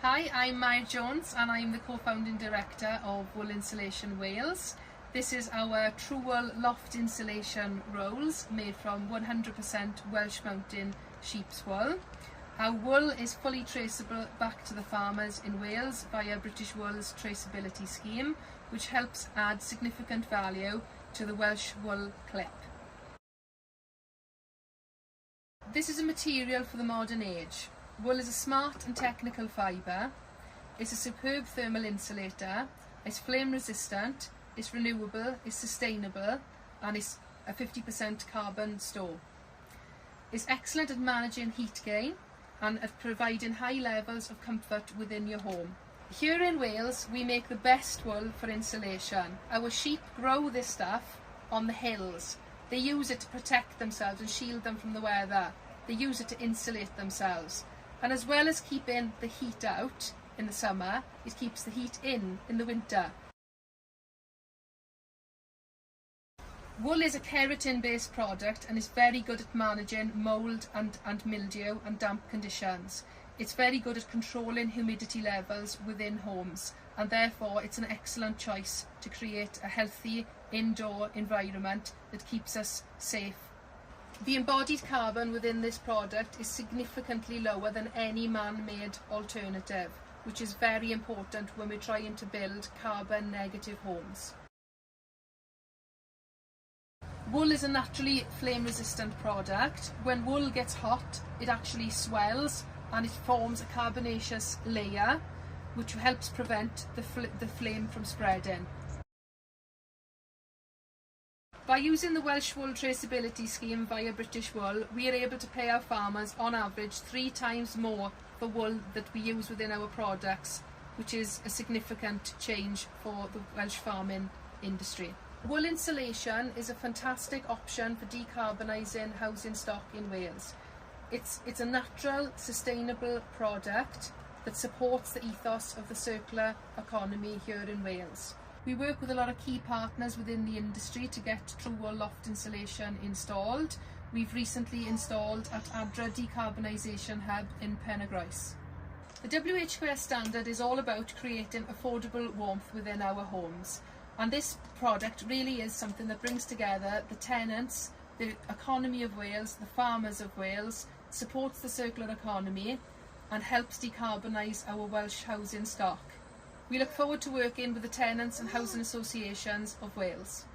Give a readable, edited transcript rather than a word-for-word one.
Hi, I'm Mair and I'm the co-founding director of Wool Insulation Wales. This is our TrueWool loft insulation rolls made from 100% Welsh mountain sheep's wool. Our wool is fully traceable back to the farmers in Wales via British Wool's traceability scheme, which helps add significant value to the Welsh wool clip. This is a material for the modern age. Wool is a smart and technical fibre. It's a superb thermal insulator. It's flame resistant, it's renewable, it's sustainable, and it's a 50% carbon store. It's excellent at managing heat gain and at providing high levels of comfort within your home. Here in Wales, we make the best wool for insulation. Our sheep grow this stuff on the hills. They use it to protect themselves and shield them from the weather. They use it to insulate themselves. And as well as keeping the heat out in the summer, it keeps the heat in the winter. Wool is a keratin-based product and is very good at managing mould and mildew and damp conditions. It's very good at controlling humidity levels within homes, and therefore it's an excellent choice to create a healthy indoor environment that keeps us safe. The embodied carbon within this product is significantly lower than any man-made alternative, which is very important when we're trying to build carbon negative homes. Wool is a naturally flame resistant product. When wool gets hot, it actually swells and it forms a carbonaceous layer which helps prevent the flame from spreading. By using the Welsh Wool traceability scheme via British Wool, we are able to pay our farmers on average 3 times more for wool that we use within our products, which is a significant change for the Welsh farming industry. Wool insulation is a fantastic option for decarbonising housing stock in Wales. It's a natural, sustainable product that supports the ethos of the circular economy here in Wales. We work with a lot of key partners within the industry to get TrueWool loft insulation installed. We've recently installed at Adra Decarbonisation Hub in Penrhos. The WHQS standard is all about creating affordable warmth within our homes. And this product really is something that brings together the tenants, the economy of Wales, the farmers of Wales, supports the circular economy and helps decarbonise our Welsh housing stock. We look forward to working with the tenants and housing associations of Wales.